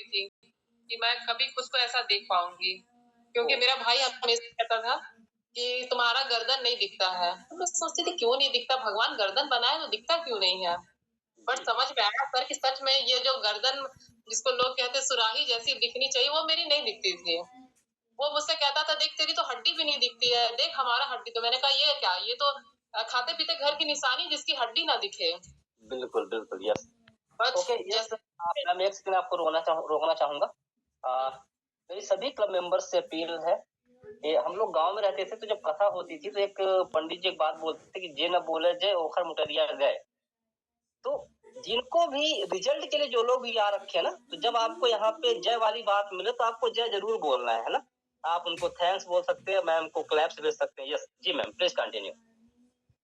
थी कि मैं कभी खुद को ऐसा देख पाऊँगी। क्योंकि ओह! मेरा भाई हमेशा कहता था कि तुम्हारा गर्दन नहीं दिखता है। तो मैं सोचती थी क्यों नहीं दिखता? भगवान गर्दन बनाए तो दिखता क्यों नहीं है? बट जी, समझ में आया सर कि सच में ये जो गर्दन जिसको लोग कहते हैं सुराही जैसी दिखनी चाहिए, वो मेरी नहीं दिखती थी। वो मुझसे कहता था देख तेरी तो हड्डी भी नहीं दिखती है, देख हमारा हड्डी। तो मैंने कहा ये क्या? ये तो खाते-पीते घर की निशानी जिसकी हड्डी ना दिखे। बिल्कुल, बिल्कुल, यस। बट ओके, यस, जैसे मैं एक सेकंड आपको रोकना चाहूँगा। हुँ, मेरी सभी क्लब मेंबर्स से अपील है कि हम लोग गाँव में रहते थे, तो जब कथा होती थी, तो एक पंडित जी एक बात बोलते थे कि "जे न बोले जय, ओखर मुटरिया गए।" तो जिनको भी रिजल्ट के लिए जो लोग भी आ रखे हैं ना, तो जब आपको यहाँ पे जय वाली बात मिले, तो आपको जय ज़रूर बोलना है ना? आप उनको थैंक्स बोल सकते हैं, मैम को क्लैप्स भेज सकते हैं। यस, जी मैम, प्लीज़ कंटिन्यू।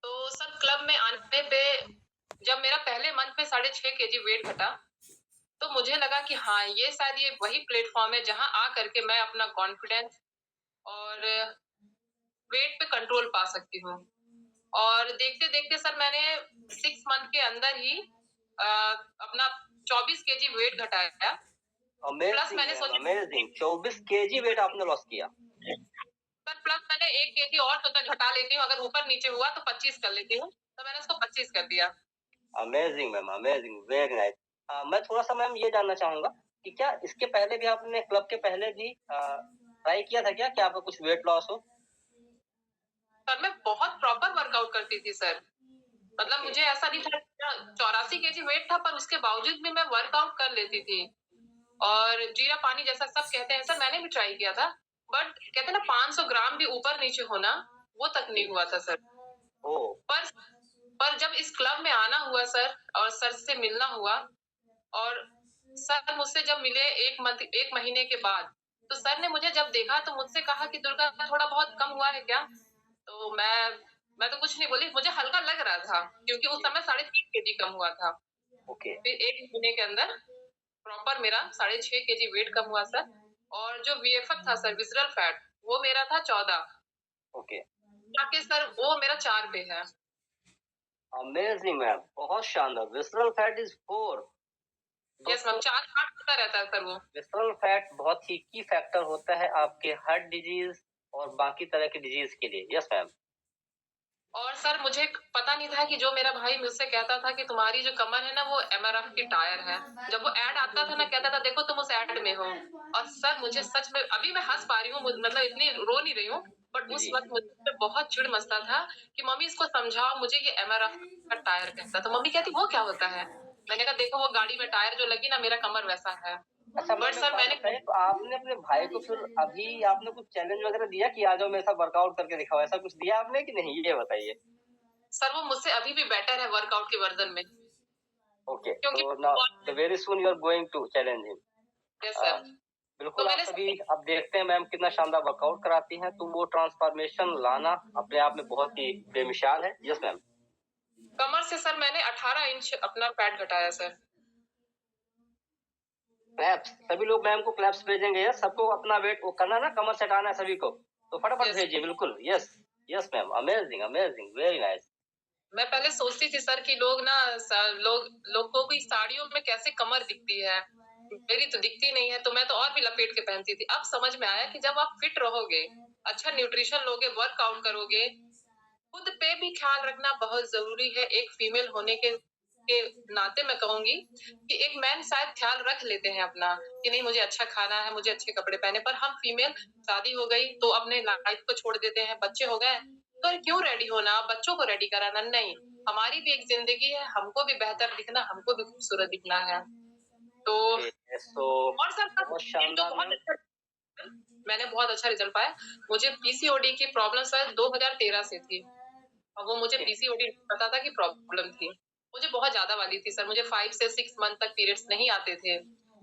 तो सर क्लब में आने पे जब मेरा पहले मंथ में 6.5 केजी वेट घटा, तो मुझे लगा कि हाँ, ये शायद ये वही प्लेटफ़ॉर्म है जहाँ आ करके मैं अपना कॉन्फिडेंस और वेट पे कंट्रोल पा सकती हूँ। और देखते-देखते सर मैंने 6 मंथ के अंदर ही अपना 24 केजी वेट घटाया। प्लस अमेज़िंग मैंने मैम, सोचा अमेज़िंग, 24 केजी वेट आपने लॉस किया। सर प्लस मैंने 1 केजी और सोचा घटा लेती हूँ, अगर ऊपर-नीचे हुआ तो 25 कर लेती हूँ, तो मैंने उसको 25 कर दिया। Amazing ma'am, amazing, very nice. मैं थोड़ा-सा मैम ये जानना चाहूँगा कि क्या इसके पहले भी आपने क्लब के पहले भी ट्राई किया था क्या कि आपका कुछ वेट लॉस हो? सर मैं बहुत प्रॉपर वर्कआउट करती थी सर। मतलब ओके, मुझे ऐसा नहीं था कि 84 केजी वेट था पर उसके बावजूद भी मैं वर्कआउट कर लेती थी। और जीरा पानी जैसा सब कहते हैं सर मैंने भी ट्राई किया था। बट कहते हैं ना 500 ग्राम भी ऊपर-नीचे होना, वो तक नहीं जी। हुआ था सर। ओह! पर पर जब इस क्लब में आना हुआ सर और सर से मिलना हुआ और सर मुझसे जब मिले 1 महीने के बाद, तो सर ने मुझे जब देखा तो मुझसे कहा कि दुर्गा थोड़ा बहुत कम हुआ है क्या? तो मैं तो कुछ नहीं बोली, मुझे हल्का लग रहा था क्योंकि उस जी, समय 3.5 केजी कम हुआ था। ओके, फिर 1 महीने के अंदर प्रॉपर मेरा 6.5 केजी वेट कम हुआ सर और जो वीएफएफ था सर विसरल फैट वो मेरा था 14 ओके। जाके सर वो मेरा 4 पे है। अमेज़िंग मैम, बहुत शानदार। Visceral fat is 4। Yes ma'am दोस्तों, 4-8 होता रहता है सर वो। विसरल फैट बहुत ही की फैक्टर होता है आपके हार्ट डिजीज़ और बाकी तरह की डिजीज़ के लिए। Yes ma'am. और सर मुझे पता नहीं था कि जो मेरा भाई मुझसे कहता था कि तुम्हारी जो कमर है ना वो एमआरएफ की टायर है। जब वो ऐड आता था ना कहता था देखो तुम उस ऐड में हो। और सर मुझे सच में अभी मैं हँस पा रही हूँ मतलब इतनी रो नहीं रही हूँ। बट उस जी। वक़्त मुझे बहुत चिढ़ मचता था कि मम्मी इसको समझाओ मुझे ये एमआरएफ का टायर कहता था। मम्मी कहती वो क्या होता है? मैंने कहा देखो वो गाड़ी में टायर जो लगी ना मेरा कमर वैसा है। अच्छा बट मैम एक सर बात मैंने बताइए, तो आपने अपने भाई को फिर अभी आपने कुछ चैलेंज वगैरह दिया कि आ जाओ मेरे साथ वर्कआउट करके दिखाओ, ऐसा कुछ दिया आपने कि नहीं? ये बताइए? सर वो मुझसे अभी भी बेटर है वर्कआउट के वर्ज़न में। ओके, क्योंकि तो now the very soon you are going to challenge him. Yes uh, sir. तो बिल्कुल आप मैंने कभी अब देखते हैं मैम कितना शानदार वर्कआउट कराती हैं, तो वो ट्रांसफॉर्मेशन लाना अपने आप में बहुत ही बेमिसाल है। Yes ma'am. कमर से सर मैंने 18 इंच अपना फैट घटाया सर। क्लैप्स, सभी लोग मैम को क्लैप्स भेजेंगे। यस, सबको अपना वेट वो करना है ना, कमर से हटाना है सभी को, तो फटाफट यस भेजिए बिल्कुल। Yes, yes ma'am, amazing, amazing, very nice. मैं पहले सोचती थी सर कि लोग ना लोगों की साड़ियों में कैसे कमर दिखती है। मेरी तो दिखती नहीं है तो मैं तो और भी लपेट के पहनती थी। अब समझ में आया कि जब आप फिट रहोगे, अच्छा न्यूट्रिशन लोगे, वर्कआउट करोगे, खुद पे भी ख्याल रखना बहुत ज़रूरी है। एक फीमेल होने के नाते मैं कहूँगी कि एक मैन शायद ख्याल रख लेते हैं अपना कि नहीं मुझे अच्छा खाना है, मुझे अच्छे कपड़े पहने पर हम फीमेल शादी हो गई तो अपने लाइफ को छोड़ देते हैं, बच्चे हो गए, तो क्यों रेडी होना, बच्चों को रेडी कराना, नहीं। हमारी भी एक ज़िंदगी है, हमको भी बेहतर दिखना, हमको भी खूबसूरत दिखना है। तो ओके, सो और सर बहुत एक जो शानदार बहुत मैम। अच्छा मैंने बहुत अच्छा रिज़ल्ट पाया। मुझे पीसीओडी की प्रॉब्लम शायद 2013 से थी। और वो मुझे ओके, पीसीओडी पता था कि प्रॉब्लम थी। मुझे बहुत ज़्यादा वाली थी सर, मुझे 5 से 6 मंथ तक पीरियड्स नहीं आते थे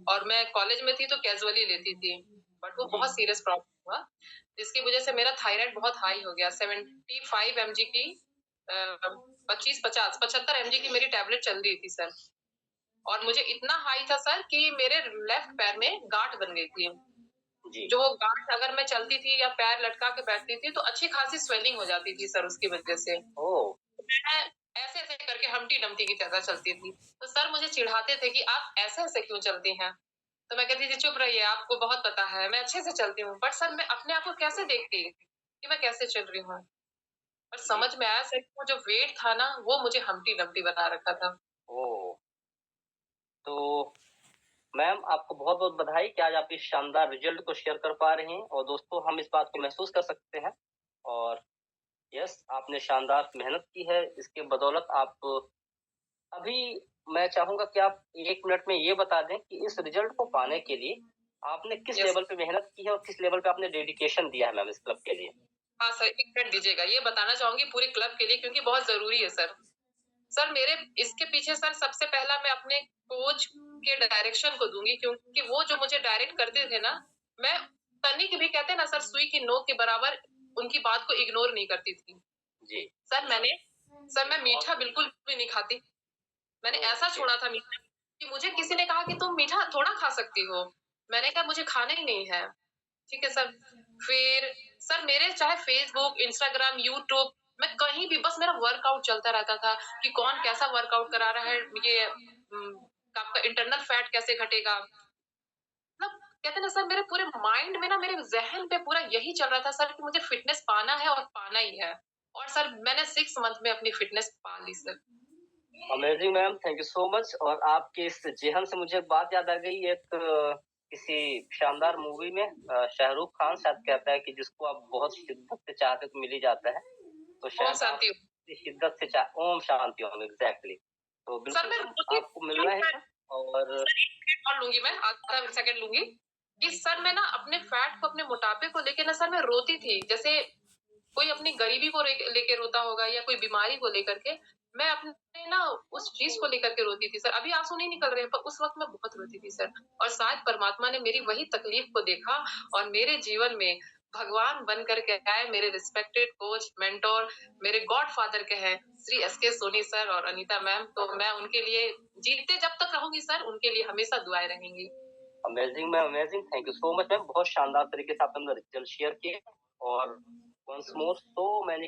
और मैं कॉलेज में थी तो कैज़ुअली लेती थी। बट वो जी, बहुत सीरियस प्रॉब्लम हुआ, जिसकी वज़ह से मेरा थायराइड बहुत हाई हो गया 75 एमजी की 25-50 75 एमजी की मेरी टैबलेट चल रही थी सर। और मुझे इतना हाई था सर कि मेरे लेफ्ट पैर में गाँठ बन गई थी। जी। जो गाँठ अगर मैं चलती थी या पैर लटका के बैठती थी तो अच्छी खासी स्वेलिंग हो जाती थी सर उसकी वज़ह से। ओह! मैं ऐसे-ऐसे करके हम्टी-डम्टी की तरह चलती थी। तो सर मुझे चिढ़ाते थे कि आप ऐसे-ऐसे क्यों चलती हैं? तो मैं कहती थी चुप रहिए, आपको बहुत पता है, मैं अच्छे से चलती हूँ। बट सर मैं अपने आप को कैसे देखती कि मैं कैसे चल रही हूँ? और जी। समझ में आया सर कि वो जो वेट था ना, वो मुझे हम्टी डम्टी बना रखा था। ओह! तो मैम आपको बहुत-बहुत बधाई कि आज आप इस शानदार रिज़ल्ट को शेयर कर पा रही हैं और दोस्तों हम इस बात को महसूस कर सकते हैं और यस आपने शानदार मेहनत की है, इसके बदौलत आप अभी मैं चाहूँगा कि आप 1 मिनट में ये बता दें कि इस रिज़ल्ट को पाने के लिए आपने किस यस। लेवल पे मेहनत की है और किस लेवल पे आपने डेडिकेशन दिया है मैम इस क्लब के लिए? हाँ सर, 1 मिनट दीजिएगा। ये बताना चाहूँगी पूरे क्लब के लिए क्योंकि बहुत ज़रूरी है सर। सर मेरे इसके पीछे सर सबसे पहला मैं अपने कोच के डायरेक्शन को दूँगी क्योंकि वो जो मुझे डायरेक्ट करते थे ना, मैं तनिक भी कहते हैं ना सर सुई की नोक के बराबर उनकी बात को इग्नोर नहीं करती थी। जी। सर मैंने सर मैं मीठा बिल्कुल भी नहीं खाती। मैंने ऐसा ओके। छोड़ा था मीठा कि मुझे किसी ने कहा कि तुम मीठा थोड़ा खा सकती हो। मैंने कहा मुझे खाना ही नहीं है। ठीक है सर। फिर सर मेरे चाहे फ़ेसबुक, इंस्टाग्राम, यूट्यूब मैं कहीं भी बस मेरा वर्कआउट चलता रहता था कि कौन कैसा वर्कआउट करा रहा है, ये आपका इंटरनल फैट कैसे घटेगा। मतलब कहते हैं ना सर मेरे पूरे माइंड में ना मेरे ज़हन पे पूरा यही चल रहा था सर कि मुझे फिटनेस पाना है और पाना ही है। और सर मैंने 6 मंथ में अपनी फिटनेस पा ली sir. Amazing ma'am, thank you so much और आपके इस ज़ेहन से मुझे एक बात याद आ गई एक किसी शानदार मूवी में शाहरुख खान शायद कहता है कि जिसको आप बहुत शिद्दत से चाहते हो तो मिल ही जाता है। तो ओम शायद आप शांति ओम। इस शिद्दत से ओम शांति ओम एग्ज़ैक्टली। तो सर बिल्कुल मैं मैम रोती आपको मिलना ही है और सर 1 मिनट और लूँगी मैं, आधा सेकंड लूँगी, कि सर मैं ना अपने फैट को, अपने मोटापे को लेके ना सर मैं रोती थी। जैसे कोई अपनी गरीबी को लेके रोता होगा या कोई बीमारी को लेकर के, मैं अपने ना उस चीज़ को लेकर के रोती थी सर। अभी आँसू नहीं निकल रहे हैं, पर उस वक़्त मैं बहुत रोती थी सर। और शायद परमात्मा ने मेरी वही तकलीफ़ को देखा और मेरे जीवन में भगवान बन कर के आए, मेरे रिस्पेक्टेड कोच, मेंटर, मेरे गॉडफ़ादर कहें, श्री एसके सोनी सर और अनीता मैम, तो मैं उनके लिए जीते जब तक रहूँगी सर, उनके लिए हमेशा दुआएँ रहेंगी। Amazing ma'am amazing, thank you so much ma'am. बहुत शानदार तरीके से आपने अपना रिज़ल्ट शेयर किए और वन्स मोर सो मैनी